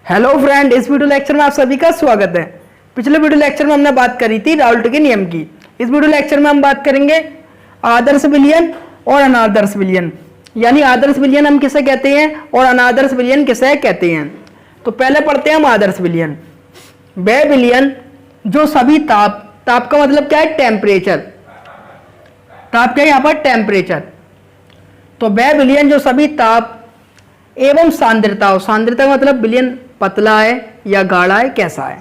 Hello friend, इस video lecture में आप सभी का स्वागत है। पिछले वीडियो लेक्चर में हमने बात करी थी राउल्ट के नियम की। इस वीडियो लेक्चर में हम बात करेंगे आदर्श विलयन और अनादर्श विलयन, यानी आदर्श विलयन हम किसे कहते हैं और अनादर्श विलयन किसे कहते हैं। तो पहले पढ़ते हैं हम आदर्श विलयन। वह विलयन जो सभी ताप का मतलब क्या है? टेम्परेचर। ताप क्या है यहाँ पर? टेम्परेचर। तो वह विलयन जो सभी ताप एवं सांद्रता, सांद्रता का मतलब विलयन पतला है या गाढ़ा है, कैसा है।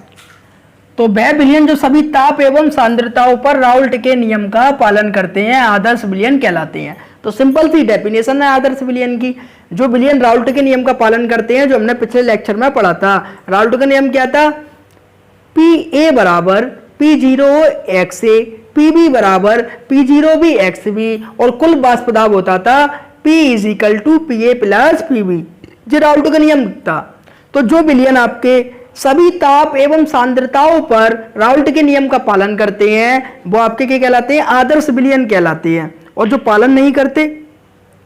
तो वह विलयन जो सभी ताप एवं सांद्रताओं पर राउल्ट के नियम का पालन करते हैं आदर्श विलयन कहलाते हैं। तो सिंपल सी डेफिनेशन है आदर्श विलयन की। जो विलयन राउल्ट के नियम का पालन करते हैं, जो हमने पिछले लेक्चर में पढ़ा था। राउल्ट का नियम क्या था? Pa बराबर P0 XA, Pb बराबर P0 भी XB और कुल वाष्प दाब होता था P = Pa + Pb। ये राउल्ट का नियम था। तो जो विलयन आपके सभी ताप एवं सांद्रताओं पर राउल्ट के नियम का पालन करते हैं वो आपके क्या कहलाते हैं? आदर्श विलयन कहलाते हैं। और जो पालन नहीं करते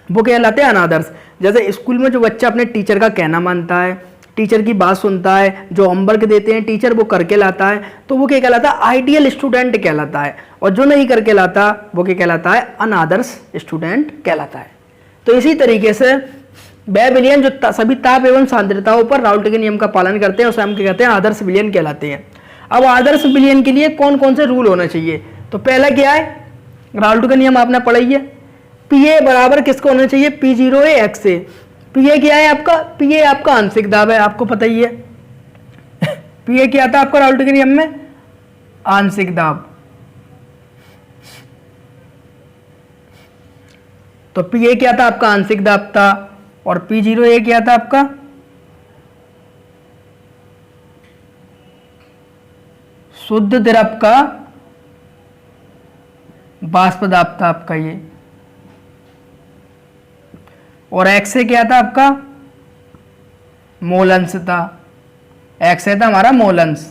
वो कहलाते हैं अनादर्श। जैसे स्कूल में जो बच्चा अपने टीचर का कहना मानता है, टीचर की बात सुनता है, जो होमवर्क देते हैं टीचर वो करके लाता है, तो वो क्या कहलाता है? आइडियल स्टूडेंट कहलाता है। और जो नहीं करके लाता वो क्या कहलाता है? अनादर्श स्टूडेंट कहलाता है। तो इसी तरीके से वह विलयन जो सभी ताप एवं सांद्रताओं पर राउल्ट के नियम का पालन करते हैं उसे हम क्या कहते हैं? आदर्श विलयन कहलाते हैं। अब आदर्श विलयन के लिए कौन कौन से रूल होने चाहिए? तो पहला क्या है? राउल्ट का नियम आपने पढ़ा ही है। Pa बराबर किसको होना चाहिए? P0 XA। Pa क्या है आपका? Pa आपका आंशिक दाब है, आपको पता ही है। Pa क्या था आपका राउल्ट के नियम में? आंशिक दाब। तो Pa क्या था आपका? आंशिक दाब था। और P0A क्या था आपका? शुद्ध द्रव का वाष्प दाब था आपका ये। और XA क्या था आपका? मोलंश था। XA था हमारा मोलंश।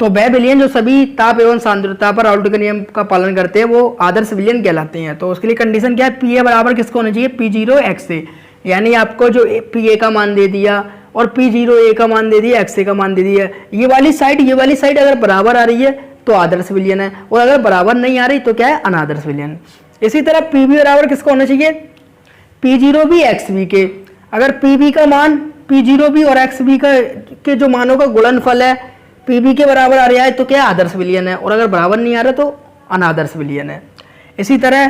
तो वह विलयन जो सभी ताप एवं सांद्रता पर राउल्ट के नियम का पालन करते हैं वो आदर्श विलयन कहलाते हैं। तो उसके लिए कंडीशन क्या है? Pa बराबर किसको होना चाहिए? P0 XA। यानी आपको जो Pa का मान दे दिया और P0A का मान दे दिया, XA का मान दे दिया, ये वाली साइड अगर बराबर आ रही है तो आदर्श विलयन है, और अगर बराबर नहीं आ रही तो क्या है? अनादर्श विलयन। इसी तरह Pb बराबर किसको होना चाहिए? P0 भी XB के। अगर Pb का मान P0 और XB के जो मानों का गुणनफल है Pb के बराबर आ रहा है तो क्या है? आदर्श विलयन है, और अगर बराबर नहीं आ रहा तो अनादर्श विलयन है। इसी तरह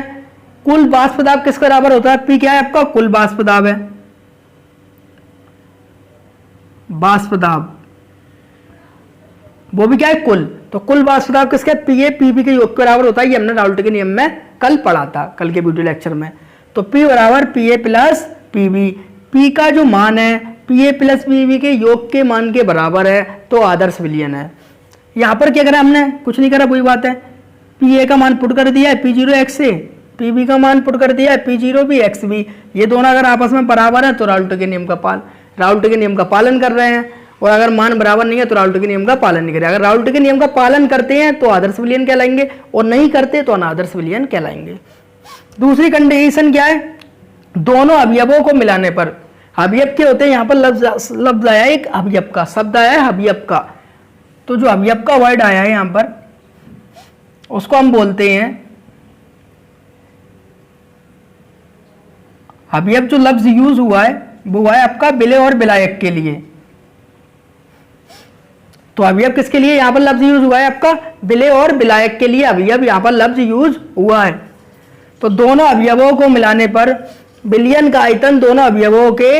कुल वाष्प दाब किसके बराबर होता है? P क्या है आपका? कुल वाष्प दाब है। वाष्प दाब वो भी क्या है? कुल। तो कुल वाष्प दाब किसका? Pa Pb के योग के बराबर होता है। ये हमने राउल्ट के नियम में कल पढ़ा था, कल के वीडियो लेक्चर में। तो P बराबर Pa + Pb। P का जो मान है Pa + Pb के योग के मान के बराबर है तो आदर्श विलयन है। यहाँ पर क्या करा हमने? कुछ नहीं करा, वही बात है। Pa का मान पुट कर दिया है P0 XA, Pb का मान पुट कर दिया है P0 भी XB। ये दोनों अगर आपस में बराबर है तो राउल्ट के नियम का पालन कर रहे हैं, और अगर मान बराबर नहीं है तो राउल्ट के नियम का पालन नहीं करें। अगर राउल्ट के नियम का पालन करते हैं तो आदर्श विलयन कहलाएंगे, और नहीं करते तो अनादर्श विलयन कहलाएंगे। दूसरी कंडीशन क्या है? दोनों अवयवों को मिलाने पर। अवयव क्या होते हैं? यहाँ पर लफ्ज आया है, एक अवयव का शब्द आया है, अवयव का। तो जो अवयव का वर्ड आया है यहाँ पर उसको हम बोलते हैं अवयव। जो लफ्ज यूज हुआ है वो हुआ है आपका विलय और विलायक के लिए। तो अवयव किसके लिए यहाँ पर लफ्ज यूज हुआ है? आपका विलय और विलायक के लिए अवयव यहाँ पर लफ्ज यूज हुआ है। तो दोनों अवयवों को मिलाने पर विलयन का आयतन दोनों अवयवों के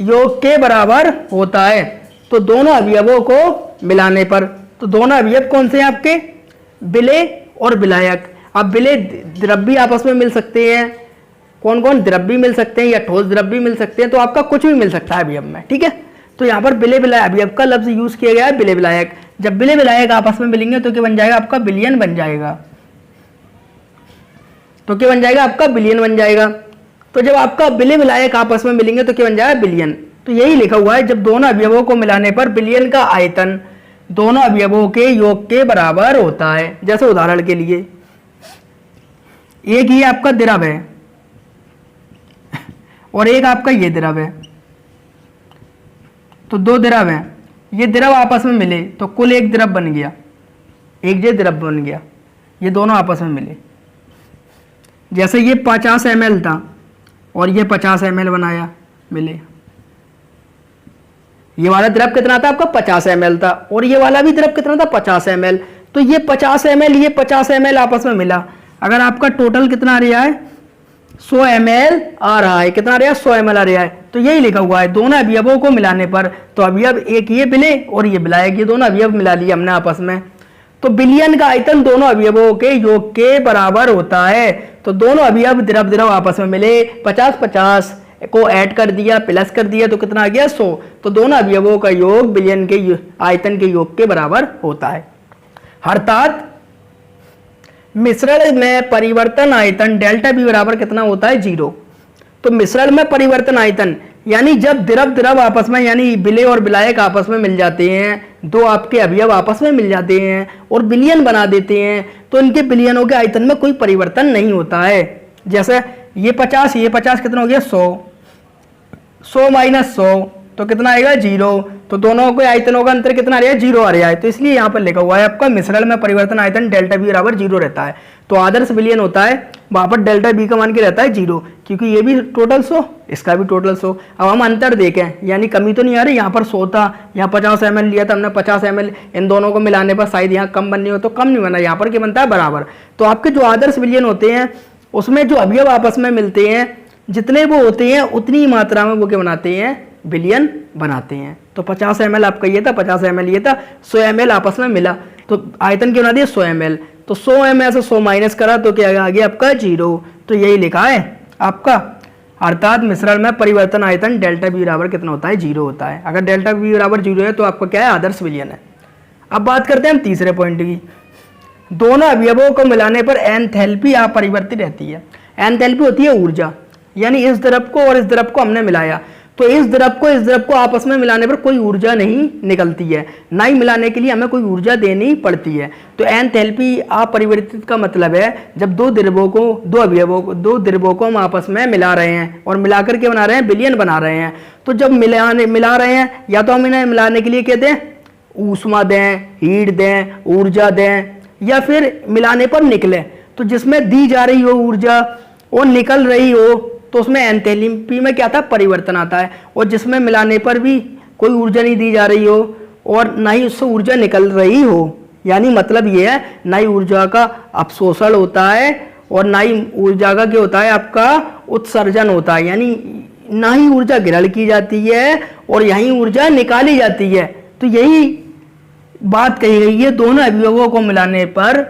योग के बराबर होता है। तो दोनों अवयवों को मिलाने पर, तो दोनों अवयव कौन से हैं आपके? विलय और विलायक। अब विलय द्रव भी आपस में मिल सकते हैं। कौन कौन? द्रव भी मिल सकते हैं या ठोस द्रव भी मिल सकते हैं। तो आपका कुछ भी मिल सकता है अवयव में, ठीक है। तो यहाँ पर विलय विलायक अवयव का लफ्ज यूज किया गया है, विलय विलायक। जब विलय विलायक आपस में मिलेंगे तो क्या बन जाएगा? आपका विलयन बन जाएगा। तो क्या बन जाएगा? आपका विलयन बन जाएगा। तो जब आपका विलय विलायक आपस में मिलेंगे तो क्या बन जाएगा? विलयन। तो यही लिखा हुआ है, जब दोनों अवयवों को मिलाने पर विलयन का आयतन दोनों अवयवों के योग के बराबर होता है। जैसे उदाहरण के लिए एक ही आपका द्रव है और एक आपका ये द्रव है। तो दो द्रव हैं, ये द्रव आपस में मिले तो कुल एक द्रव बन गया, एक जो द्रव बन गया, ये दोनों आपस में मिले। जैसे ये 50 ml था और ये 50 ml बनाया, मिले। ये वाला द्रव कितना था आपका 50 ml था और ये वाला भी द्रव कितना था 50 ml। तो ये 50 ml ये 50 ml आपस में मिला। अगर आपका टोटल कितना आ रहा है 100 ml आ रहा है, कितना आ रहा है 100 ml आ रहा है। तो यही लिखा हुआ है दोनों अवयवों को मिलाने पर, तो अवयव एक ये मिले और ये मिलाएगी, दोनों अवयव मिला लिए हमने आपस में। तो विलयन का आयतन दोनों अवयवों के योग के बराबर होता है। तो दोनों अवयव द्रव द्रव आपस में मिले, 50-50 को ऐड कर दिया, प्लस कर दिया, तो कितना आ गया 100। तो दोनों अवयवों का योग विलयन के आयतन के योग के बराबर होता है। अर्थात मिश्रण में परिवर्तन आयतन डेल्टा बी बराबर कितना होता है 0। तो मिश्रण में परिवर्तन आयतन यानी जब द्रव द्रव आपस में यानी विलेय और विलायक आपस में मिल जाते हैं, दो आपके अवयव आपस में मिल जाते हैं और विलयन बना देते हैं, तो इनके विलयनों के आयतन में कोई परिवर्तन नहीं होता है। जैसे ये 50 कितना हो गया 100 माइनस 100 तो कितना आएगा 0। तो दोनों के आयतनों का अंतर कितना आ रहा है 0 आ रहा है। तो इसलिए यहाँ पर लिखा हुआ है आपका मिश्रण में परिवर्तन आयतन डेल्टा बी बराबर 0 रहता है। तो आदर्श विलयन होता है वहां पर डेल्टा बी का मान के रहता है 0, क्योंकि ये भी टोटल 100 इसका भी टोटल 100। अब हम अंतर देखें यानी कमी तो नहीं आ रही, यहाँ पर 100 था, यहाँ 50 ml लिया था हमने 50 ml, इन दोनों को मिलाने पर शायद यहाँ कम बननी हो तो कम नहीं बना, यहाँ पर क्या बनता है बराबर। तो आपके जो आदर्श विलयन होते हैं उसमें जो अवयव आपस में मिलते हैं जितने वो होते हैं उतनी मात्रा में वो क्या बनाते हैं विलयन बनाते हैं। तो 50 ml आपका ये था, 50 ml ये था, 100 ml आपस में मिला तो आयतन क्या बना दिया 100 ml। तो 100 ml से 100 माइनस करा तो क्या आ गया आपका 0। तो यही लिखा है आपका, अर्थात मिश्रण में परिवर्तन आयतन डेल्टा बी बराबर कितना होता है 0 होता है। अगर डेल्टा बी बराबर 0 है तो आपका क्या है आदर्श विलयन है। अब बात करते हैं हम तीसरे पॉइंट की। दोनों अवयवों को मिलाने पर एंथैल्पी अपरिवर्तित रहती है। एंथैल्पी होती है ऊर्जा, यानी इस द्रव को और इस द्रव को हमने मिलाया तो इस द्रव को आपस में मिलाने पर कोई ऊर्जा नहीं निकलती है, ना ही मिलाने के लिए हमें कोई ऊर्जा देनी पड़ती है। तो एंथैल्पी अपरिवर्तित का मतलब है जब दो द्रवों को हम आपस में मिला रहे हैं और मिलाकर के बना रहे हैं विलयन बना रहे हैं। तो जब मिला रहे हैं या तो हम इन्हें मिलाने के लिए कहते हैं ऊष्मा दें, हीट दें, ऊर्जा दें, या फिर मिलाने पर निकले। तो जिसमें दी जा रही हो ऊर्जा और निकल रही हो तो उसमें एंथैल्पी में क्या था परिवर्तन आता है। और जिसमें मिलाने पर भी कोई ऊर्जा नहीं दी जा रही हो और ना ही उससे ऊर्जा निकल रही हो, यानी मतलब ये है ना ही ऊर्जा का अपशोषण होता है और ना ही ऊर्जा का क्या होता है आपका उत्सर्जन होता है, यानी ना ही ऊर्जा ग्रहण की जाती है और यही ऊर्जा निकाली जाती है। तो यही बात कही गई है, दोनों अवयवों को मिलाने पर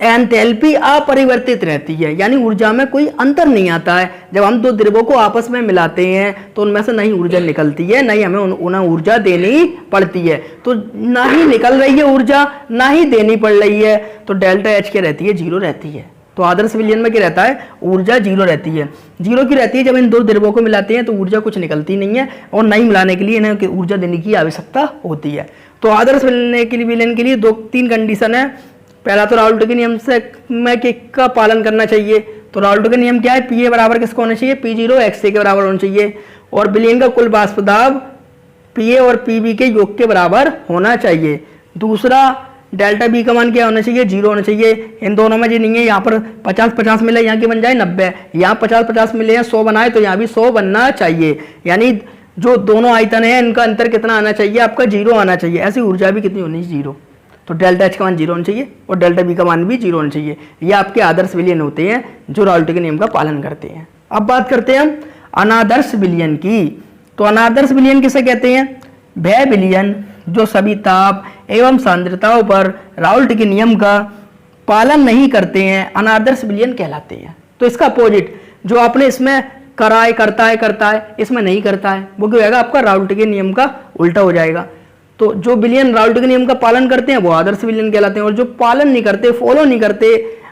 एंथैल्पी अपरिवर्तित रहती है, यानी ऊर्जा में कोई अंतर नहीं आता है। जब हम दो द्रवों को आपस में मिलाते हैं तो उनमें से नहीं ऊर्जा निकलती है, नहीं हमें उन्हें ऊर्जा देनी पड़ती है। तो ना ही निकल रही है ऊर्जा ना ही देनी पड़ रही है, तो डेल्टा एच क्या रहती है 0 रहती है। तो आदर्श विलयन में क्या रहता है ऊर्जा 0 रहती है। 0 की रहती है जब इन दो द्रवों को मिलाते हैं तो ऊर्जा कुछ निकलती नहीं है और नहीं मिलाने के लिए इन्हें ऊर्जा देने की आवश्यकता होती है। तो आदर्श विलयन के लिए 2-3 कंडीशन है। पहला तो राउल्ट के नियम से में का पालन करना चाहिए। तो राउल्ट का नियम क्या है, पी ए बराबर किसको होना चाहिए, P0 XA के बराबर होना चाहिए। और विलयन का कुल वाष्प दाब PA और PB के योग के बराबर होना चाहिए। दूसरा डेल्टा बी का मान क्या होना चाहिए 0 होना चाहिए। इन दोनों में जी नहीं है, यहाँ पर 50-50 मिले, यहाँ की बन जाए 90, यहाँ 50-50 मिले हैं 100 बनाए तो यहाँ भी 100 बनना चाहिए। यानी जो दोनों आयतन है इनका अंतर कितना आना चाहिए आपका 0 आना चाहिए। ऐसी ऊर्जा भी कितनी होनी चाहिए 0। तो डेल्टा एच का मान 0 होना चाहिए और डेल्टा बी का मान भी 0 होना चाहिए। ये आपके आदर्श विलयन होते हैं जो राउल्ट के नियम का पालन करते हैं। अब बात करते हैं हम अनादर्श विलयन की। तो अनादर्श विलयन किसे कहते हैं, वह विलयन जो सभी ताप एवं सांद्रताओं पर राउल्ट के नियम का पालन नहीं करते हैं अनादर्श विलयन कहलाते हैं। तो इसका अपोजिट जो आपने इसमें करता है इसमें नहीं करता है, वो क्या होगा आपका राउल्ट के नियम का उल्टा हो जाएगा। तो जो विलयन राउल्ट के नियम का पालन करते हैं वो आदर्श विलयन कहलाते हैं और जो पालन नहीं करते, फॉलो नहीं करते,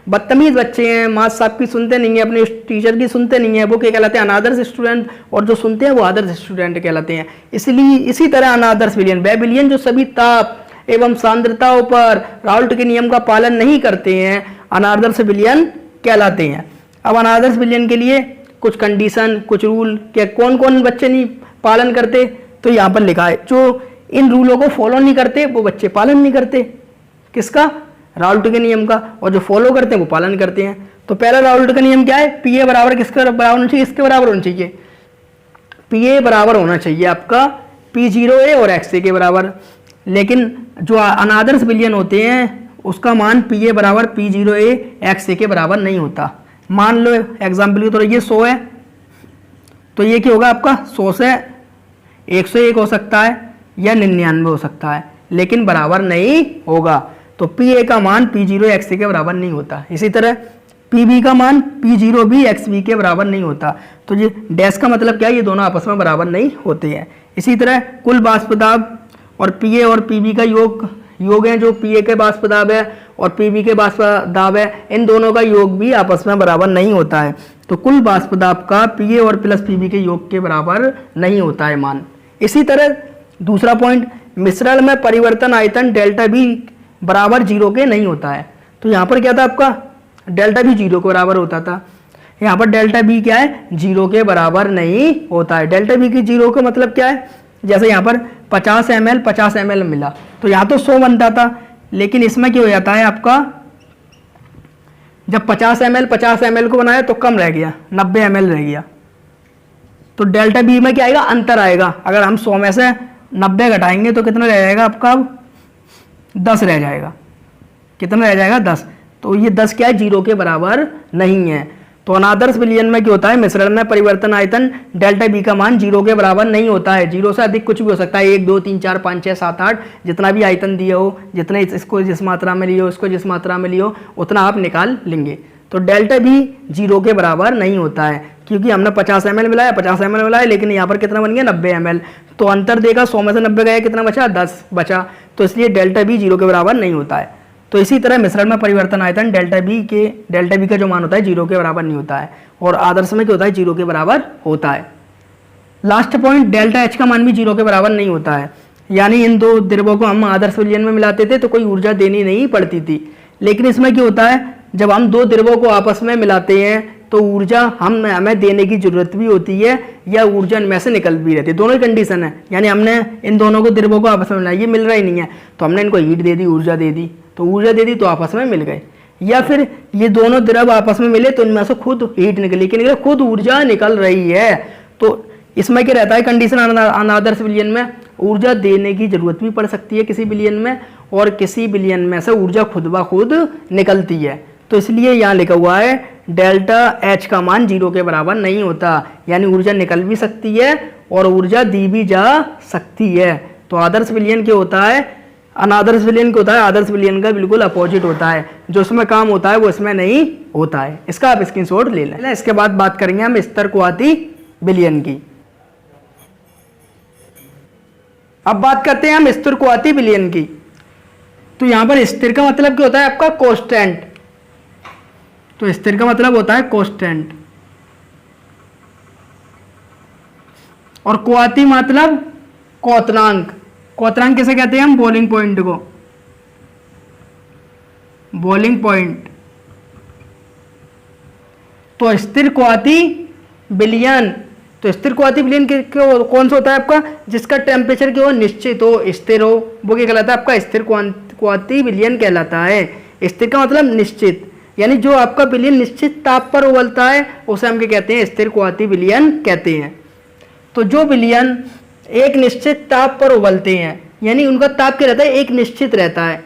बदतमीज बच्चे हैं, मास्टर साहब की सुनते नहीं है, अपने टीचर की सुनते नहीं है, वो क्या कहलाते हैं अनादर्श स्टूडेंट। और जो सुनते हैं वो आदर्श स्टूडेंट कहलाते हैं। इसलिए इसी तरह अनादर्श विलयन वह विलयन जो सभी ताप एवं सांद्रताओं पर राउल्ट के नियम का पालन नहीं करते हैं अनादर्श विलयन कहलाते हैं। अब अनादर्श विलयन के लिए कुछ कंडीशन, कुछ रूल, क्या कौन कौन बच्चे नहीं पालन करते, तो यहाँ पर लिखा है जो इन रूलों को फॉलो नहीं करते वो बच्चे पालन नहीं करते, किसका? राउल्ट के नियम का। और जो फॉलो करते हैं वो पालन करते हैं। तो पहला राउल्ट का नियम क्या है? पी ए बराबर किसके बराबर होना चाहिए? इसके बराबर होना चाहिए। पी ए बराबर होना चाहिए आपका पी जीरो ए और एक्स ए के बराबर। लेकिन जो अनादर्श विलयन होते हैं उसका मान पी ए बराबर पी जीरो ए एक्स ए के बराबर नहीं होता। मान लो एग्जाम्पल के तौर ये 100 है, तो ये क्या होगा आपका? 100 से 101 हो सकता है या 99 हो सकता है, लेकिन बराबर नहीं होगा। तो पी ए का मान पी जीरो एक्स ए के बराबर नहीं होता। इसी तरह पी बी का मान P zero B X B के बराबर नहीं होता। तो ये डैश का मतलब क्या है? ये दोनों आपस में बराबर नहीं होते हैं। इसी तरह कुल वाष्प दाब और पी ए और पी बी का योग है, जो पी ए के वाष्प दाब है और पी बी के वाष्प दाब है, इन दोनों का योग भी आपस में बराबर नहीं होता है। तो कुल वाष्प दाब का पी ए और प्लस पी बी के योग के बराबर नहीं होता है मान। इसी तरह दूसरा पॉइंट, मिश्रण में परिवर्तन आयतन डेल्टा बी बराबर 0 के नहीं होता है। तो यहाँ पर क्या था आपका? डेल्टा बी 0 के बराबर होता था। यहाँ पर डेल्टा बी क्या है? 0 के बराबर नहीं होता है। डेल्टा बी की 0 का मतलब क्या है? जैसे यहाँ पर 50 ml मिला तो यहाँ तो 100 बनता था, लेकिन इसमें क्या हो जाता है आपका? जब 50 ml को बनाया तो कम रह गया, 90 ml रह गया। तो डेल्टा बी में क्या आएगा? अंतर आएगा। अगर हम 100 में से 90 घटाएंगे तो कितना रह जाएगा आपका? अब 10 रह जाएगा। कितना रह जाएगा? 10। तो ये 10 क्या है? 0 के बराबर नहीं है। तो अनादर्श विलयन में क्या होता है? मिश्रण में परिवर्तन आयतन डेल्टा बी का मान 0 के बराबर नहीं होता है। 0 से अधिक कुछ भी हो सकता है, 1 2 3 4 5 6 7 8 जितना भी आयतन दिया हो, जितने इसको जिस मात्रा में लियो, इसको जिस मात्रा में लियो, उतना आप निकाल लेंगे। तो डेल्टा बी 0 के बराबर नहीं होता है, क्योंकि हमने 50 ml मिलाया, 50 ml मिलाया, लेकिन यहाँ पर कितना बन गया? 90 ml। तो अंतर देगा, 100 में से 90 गया, कितना बचा? 10 बचा। तो इसलिए डेल्टा बी 0 के बराबर नहीं होता है। तो इसी तरह मिश्रण में परिवर्तन आयतन डेल्टा बी का जो मान होता है 0 के बराबर नहीं होता है, और आदर्श में क्या होता है? 0 के बराबर होता है। लास्ट पॉइंट, डेल्टा एच का मान भी 0 के बराबर नहीं होता है। यानी इन दो द्रवों को हम आदर्श विलयन में मिलाते थे तो कोई ऊर्जा देनी नहीं पड़ती थी, लेकिन इसमें क्या होता है? जब हम दो द्रवों को आपस में मिलाते हैं तो ऊर्जा हमें देने की जरूरत भी होती है, या ऊर्जा इनमें से निकल भी रहती है। दोनों ही कंडीशन है। यानी हमने इन दोनों को द्रवों को आपस में मिलाया, ये मिल रहा ही नहीं है, तो हमने इनको हीट दे दी, ऊर्जा दे दी, तो ऊर्जा दे दी तो आपस में मिल गए। या फिर ये दोनों द्रव आपस में मिले तो इनमें से खुद हीट निकली, कि निकले खुद ऊर्जा निकल रही है। तो इसमें क्या रहता है? कंडीशन अनादर्श विलयन में ऊर्जा देने की जरूरत भी पड़ सकती है किसी विलयन में, और किसी विलयन में से ऊर्जा खुद ब खुद निकलती है। तो इसलिए यहाँ लिखा हुआ है डेल्टा एच का मान 0 के बराबर नहीं होता। यानी ऊर्जा निकल भी सकती है और ऊर्जा दी भी जा सकती है। तो आदर्श विलयन क्या होता है? अनादर्श विलयन क्या होता है? आदर्श विलयन का बिल्कुल अपोजिट होता है। जो इसमें काम होता है वो इसमें नहीं होता है। इसका आप स्क्रीनशॉट ले लें। इसके बाद बात करेंगे हम स्तरकुआती विलयन की। अब बात करते हैं हम स्तरकुआती विलयन की। तो यहां पर स्थिर का मतलब क्या होता है? आपका कांस्टेंट। तो स्थिर का मतलब होता है कांस्टेंट, और कुआती मतलब क्वथनांक। क्वथनांक किसे कहते हैं हम? बॉइलिंग पॉइंट को, बॉइलिंग पॉइंट। तो स्थिर कुआती विलयन, तो स्थिर कुआती विलयन कौन सा होता है आपका? जिसका टेम्परेचर क्या हो? निश्चित हो, स्थिर हो, वो क्या कहलाता है? आपका स्थिर कुआती विलयन कहलाता है। स्थिर का मतलब निश्चित, यानी जो आपका विलयन निश्चित ताप पर उबलता है उसे हम क्या कहते हैं? स्थिर कुआती विलयन कहते हैं। तो जो विलयन एक निश्चित ताप पर उबलते हैं, यानी उनका ताप क्या रहता है? एक निश्चित रहता है।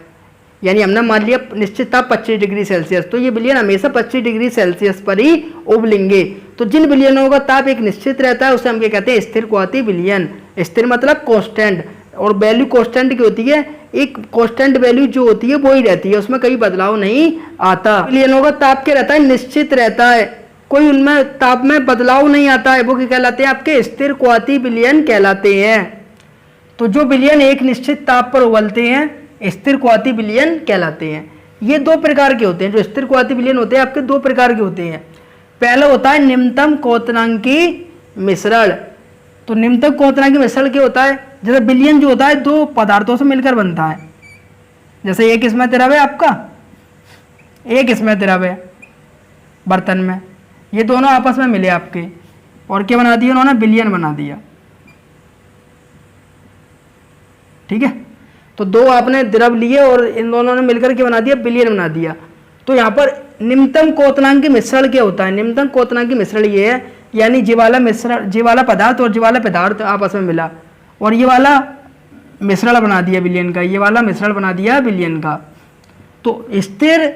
यानी हमने मान लिया निश्चित ताप 25 डिग्री सेल्सियस, तो ये विलयन हमेशा 25 डिग्री सेल्सियस पर ही उबलेंगे। तो जिन विलयनों का ताप एक निश्चित रहता है उसे हम क्या कहते हैं? स्थिर कुआती विलयन। स्थिर मतलब कांस्टेंट, और वैल्यू कांस्टेंट की होती है, एक कांस्टेंट वैल्यू जो होती है वो ही रहती है, उसमें कहीं बदलाव नहीं आता। विलयनों का ताप क्या रहता है? निश्चित रहता है, कोई उनमें ताप में बदलाव नहीं आता है, वो क्या कहलाते हैं? आपके स्थिर कुआती विलयन कहलाते हैं। तो जो विलयन एक निश्चित ताप पर उबलते हैं स्थिर कुआती विलयन कहलाते हैं। ये दो प्रकार के होते हैं। जो स्थिर कुआती विलयन होते हैं आपके दो प्रकार के होते हैं। पहला होता है निम्नतम क्वथनांकी मिश्रण। तो निम्नतम क्वथनांकी मिश्रण क्या होता है? जैसे विलयन जो होता है दो पदार्थों से मिलकर बनता है। जैसे एक इसमें द्रव है आपका, एक इसमें द्रव है बर्तन में, ये दोनों आपस में मिले आपके, और क्या बना दिया उन्होंने? विलयन बना दिया। ठीक है। तो दो आपने द्रव लिए और इन दोनों ने मिलकर के बना दिया विलयन बना दिया। तो यहाँ पर निम्नतम क्वथनांक मिश्रण क्या होता है? निम्नतम क्वथनांक मिश्रण ये है, यानी जीवाला पदार्थ और जीवाला पदार्थ आपस में मिला और ये वाला मिश्रण बना दिया विलयन का, ये वाला मिश्रण बना दिया विलयन का। तो स्थिर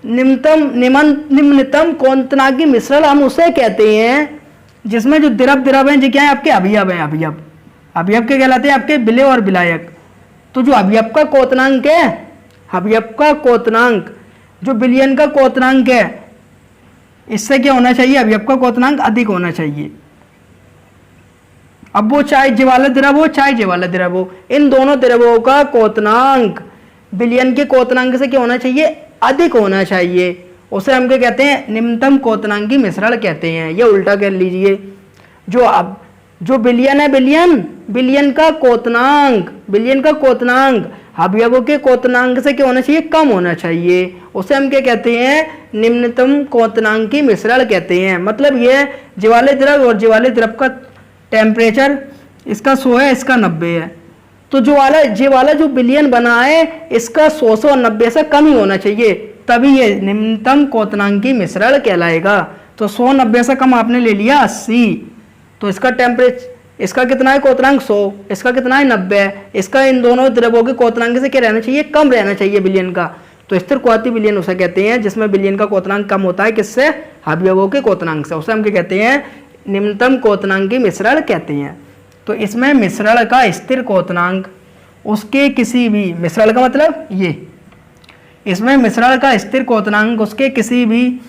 निम्नतम क्वथनांक मिश्रण हम उसे कहते हैं जिसमें जो द्रव हैं जो क्या है आपके अवयव हैं। अवयव के कहलाते हैं आपके विलेय और विलायक। तो जो अवयव का क्वथनांक है, अवयव का क्वथनांक जो विलयन का क्वथनांक है, इससे क्या होना चाहिए? अवयव का क्वथनांक अधिक होना चाहिए। अब वो चाहे ज्वाला द्रव हो चाहे ज्वाला द्रव हो, इन दोनों द्रवों का क्वथनांक विलयन के क्वथनांक से क्या होना चाहिए? अधिक होना चाहिए। उसे हम क्या कहते हैं? निम्नतम क्वथनांकी मिश्रण कहते हैं। ये उल्टा कर लीजिए, जो विलयन है, विलयन का क्वथनांक अवयवों के क्वथनांक से क्या होना चाहिए? कम होना चाहिए। उसे हम क्या कहते हैं? निम्नतम क्वथनांकी मिश्रण कहते हैं। मतलब ये ज्वाले द्रव और ज्वाले द्रव का टेम्परेचर इसका 100 है, इसका 90 है। तो जो वाला जो विलयन बना है इसका 100 और 90 से कम ही होना चाहिए, तभी ये निम्नतम क्वथनांकी मिश्रण कहलाएगा। तो 100-90 से कम आपने ले लिया 80, तो इसका टेम्परेचर, इसका कितना है क्वथनांक? 100, इसका कितना है? 90। इसका इन दोनों द्रवों के क्वथनांक से क्या रहना चाहिए? कम रहना चाहिए विलयन का। तो स्थिर क्वाती विलयन उसे कहते हैं जिसमें विलयन का क्वथनांक कम होता है। किससे? अवयवों के क्वथनांक से। उसे हम क्या कहते हैं? निम्नतम क्वथनांकी मिश्रण कहते हैं। तो इसमें मिश्रण का स्थिर क्वथनांक उसके किसी भी, मिश्रण का मतलब ये, इसमें मिश्रण का स्थिर क्वथनांक उसके किसी भी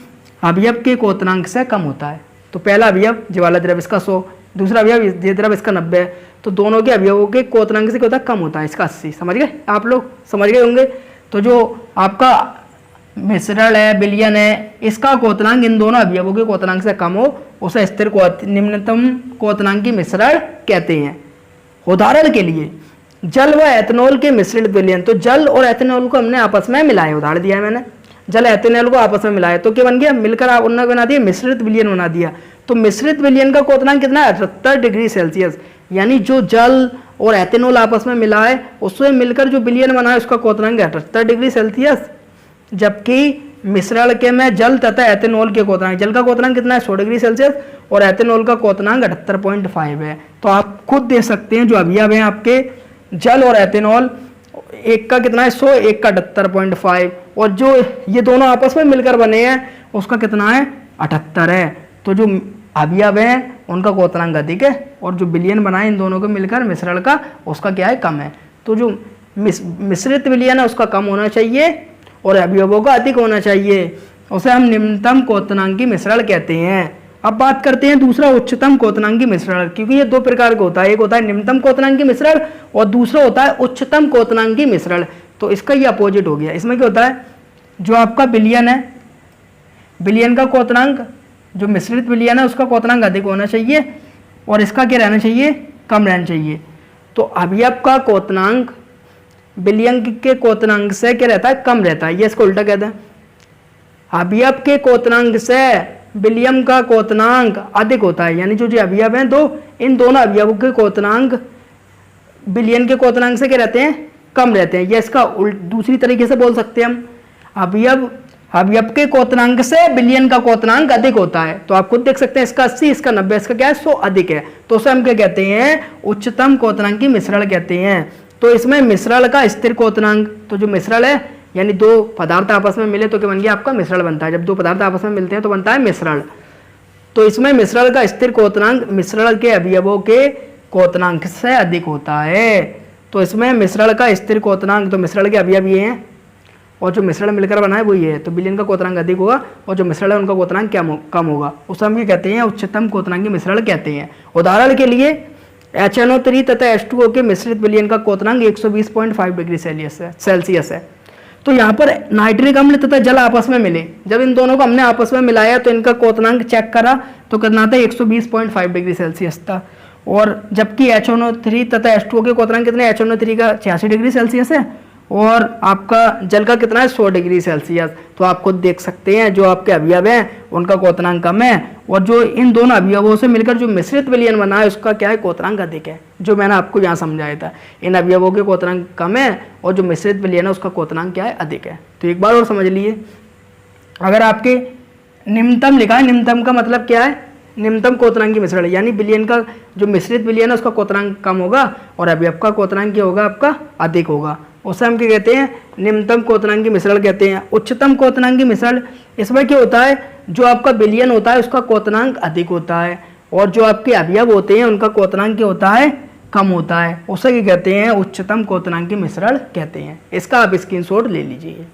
अवयव के क्वथनांक से कम होता है। तो पहला अवयव ज्वाला द्रव इसका 100, दूसरा अवयव ये द्रव इसका 90, तो दोनों के अवयवों के क्वथनांक से क्या होता है? कम होता है, इसका 80। समझ गए आप लोग? समझ गए होंगे। तो जो आपका मिश्रण है, विलयन है, इसका क्वथनांक इन दोनों अवयवों के क्वथनांक से कम हो उसे स्थिर निम्नतम क्वथनांकी मिश्रण कहते हैं। उदाहरण के लिए जल व एथेनॉल के मिश्रित विलयन, तो जल और एथेनॉल को हमने आपस में मिलाया, उदाहरण दिया है मैंने, जल एथेनॉल को आपस में मिलाया तो क्या बन गया? मिलकर आप उन्होंने बना दिया मिश्रित विलयन बना दिया। तो मिश्रित विलयन का क्वथनांक कितना है? 78 डिग्री सेल्सियस। यानी जो जल और एथेनॉल आपस में मिला है उससे मिलकर जो विलयन बना है उसका क्वथनांक 78 डिग्री सेल्सियस। जबकि मिश्रण के में जल तथा एथेनॉल के क्वथनांक, जल का क्वथनांक कितना है? 100 डिग्री सेल्सियस और एथेनॉल का क्वथनांक 78.5 है। तो आप खुद दे सकते हैं जो अवयव हैं आपके जल और एथेनॉल, एक का कितना है? 100, एक का 78.5, और जो ये दोनों आपस में मिलकर बने हैं उसका कितना है? 78 है। तो जो अवयव हैं उनका क्वथनांक अधिक है और जो विलयन बनाए इन दोनों को मिलकर मिश्रण का, उसका क्या है? कम है। तो जो मिश्रित विलयन है उसका कम होना चाहिए और अवयवों का अधिक होना चाहिए, उसे हम निम्नतम क्वथनांकी मिश्रण कहते हैं। अब बात करते हैं दूसरा उच्चतम क्वथनांकी मिश्रण, क्योंकि ये दो प्रकार का होता है, एक होता है निम्नतम क्वथनांकी मिश्रण और दूसरा होता है उच्चतम क्वथनांकी मिश्रण। तो इसका ये अपोजिट हो गया। इसमें क्या होता है? जो आपका विलयन है, विलयन का क्वथनांक, जो मिश्रित विलयन है उसका क्वथनांक अधिक होना चाहिए और इसका क्या रहना चाहिए? कम रहना चाहिए। तो अवयव का क्वथनांक विलयन के क्वथनांक से क्या रहता है? कम रहता है। ये इसको उल्टा कहते हैं, अवयव के क्वथनांक से विलयन का क्वथनांक अधिक होता है। यानी जो अवयव हैं दो, इन दोनों अवयवों के क्वथनांक विलयन के क्वथनांक से क्या रहते हैं? कम रहते हैं। या इसका दूसरी तरीके से बोल सकते हैं हम, अवयव के क्वथनांक से विलयन का क्वथनांक अधिक होता है। तो आप खुद देख सकते हैं, इसका 80, इसका 90, इसका क्या है? 100 अधिक है। तो उसे हम क्या कहते हैं? उच्चतम क्वथनांकी मिश्रण कहते हैं। तो इसमें मिश्रण का स्थिर क्वथनांक, तो जो मिश्रण है यानी दो पदार्थ आपस में मिले तो क्या बन गया? आपका मिश्रण बनता है। जब दो पदार्थ आपस में मिलते हैं तो बनता है मिश्रण। तो इसमें मिश्रण का स्थिर क्वथनांक मिश्रण के अवयवों के क्वथनांक से अधिक होता है। तो इसमें मिश्रण का स्थिर क्वथनांक, तो मिश्रण के अवयव ये हैं और जो मिश्रण मिलकर बना है वो ये है, तो विलयन का क्वथनांक अधिक होगा और जो मिश्रण है उनका क्वथनांक कम होगा। उसे हम ये कहते हैं उच्चतम क्वथनांकी मिश्रण कहते हैं। उदाहरण के लिए HNO3 तथा H2O के मिश्रित विलयन का क्वथनांक 120.5 डिग्री सेल्सियस है। तो यहाँ पर नाइट्रिक अम्ल तथा जल आपस में मिले, जब इन दोनों को हमने आपस में मिलाया तो इनका क्वथनांक चेक करा तो कितना था? 120.5 डिग्री सेल्सियस था। और जबकि HNO3 तथा H2O के क्वथनांक कितने? HNO3 का 86 डिग्री सेल्सियस है और आपका जल का कितना है 100 डिग्री सेल्सियस। तो आप खुद देख सकते हैं जो आपके अवयव हैं उनका क्वथनांक कम है, और जो इन दोनों अवयवों से मिलकर जो मिश्रित विलयन बना है उसका क्या है क्वथनांक अधिक है, जो मैंने आपको यहाँ समझाया था। इन अवयवों के क्वथनांक कम है और जो मिश्रित विलयन है उसका क्वथनांक क्या है अधिक है। तो एक बार और समझ लिए, अगर आपके निम्नतम लिखा है, निम्नतम का मतलब क्या है, निम्नतम क्वथनांकी मिश्रण, यानी विलयन का जो मिश्रित विलयन है उसका क्वथनांक कम होगा और अवयव का क्वथनांक क्या होगा आपका अधिक होगा। उसे हम क्या कहते हैं, निम्नतम क्वथनांकी मिश्रण कहते हैं। उच्चतम क्वथनांकी मिश्रण, इसमें क्या होता है, जो आपका विलयन होता है उसका क्वथनांक अधिक होता है और जो आपके अवयव होते हैं उनका क्वथनांक क्या होता है, कम होता है। उसे क्या कहते हैं, उच्चतम क्वथनांकी मिश्रण कहते हैं। इसका आप स्क्रीनशॉट ले लीजिए।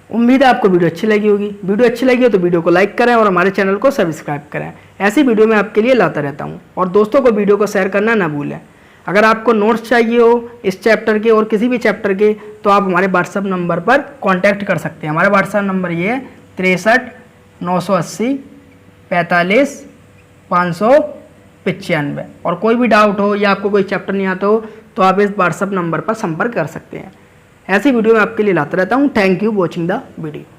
उम्मीद है आपको वीडियो अच्छी लगी होगी। वीडियो अच्छी लगी हो तो वीडियो को लाइक करें और हमारे चैनल को सब्सक्राइब करें। ऐसी वीडियो मैं आपके लिए लाता रहता हूं, और दोस्तों को वीडियो को शेयर करना ना भूलें। अगर आपको नोट्स चाहिए हो इस चैप्टर के और किसी भी चैप्टर के, तो आप हमारे व्हाट्सएप नंबर पर कॉन्टैक्ट कर सकते हैं। हमारा व्हाट्सएप नंबर ये है 63 980 45 595। और कोई भी डाउट हो या आपको कोई चैप्टर नहीं आता हो तो आप इस व्हाट्सएप नंबर पर संपर्क कर सकते हैं। ऐसी वीडियो मैं आपके लिए लाता रहता हूँ। Thank you watching the video.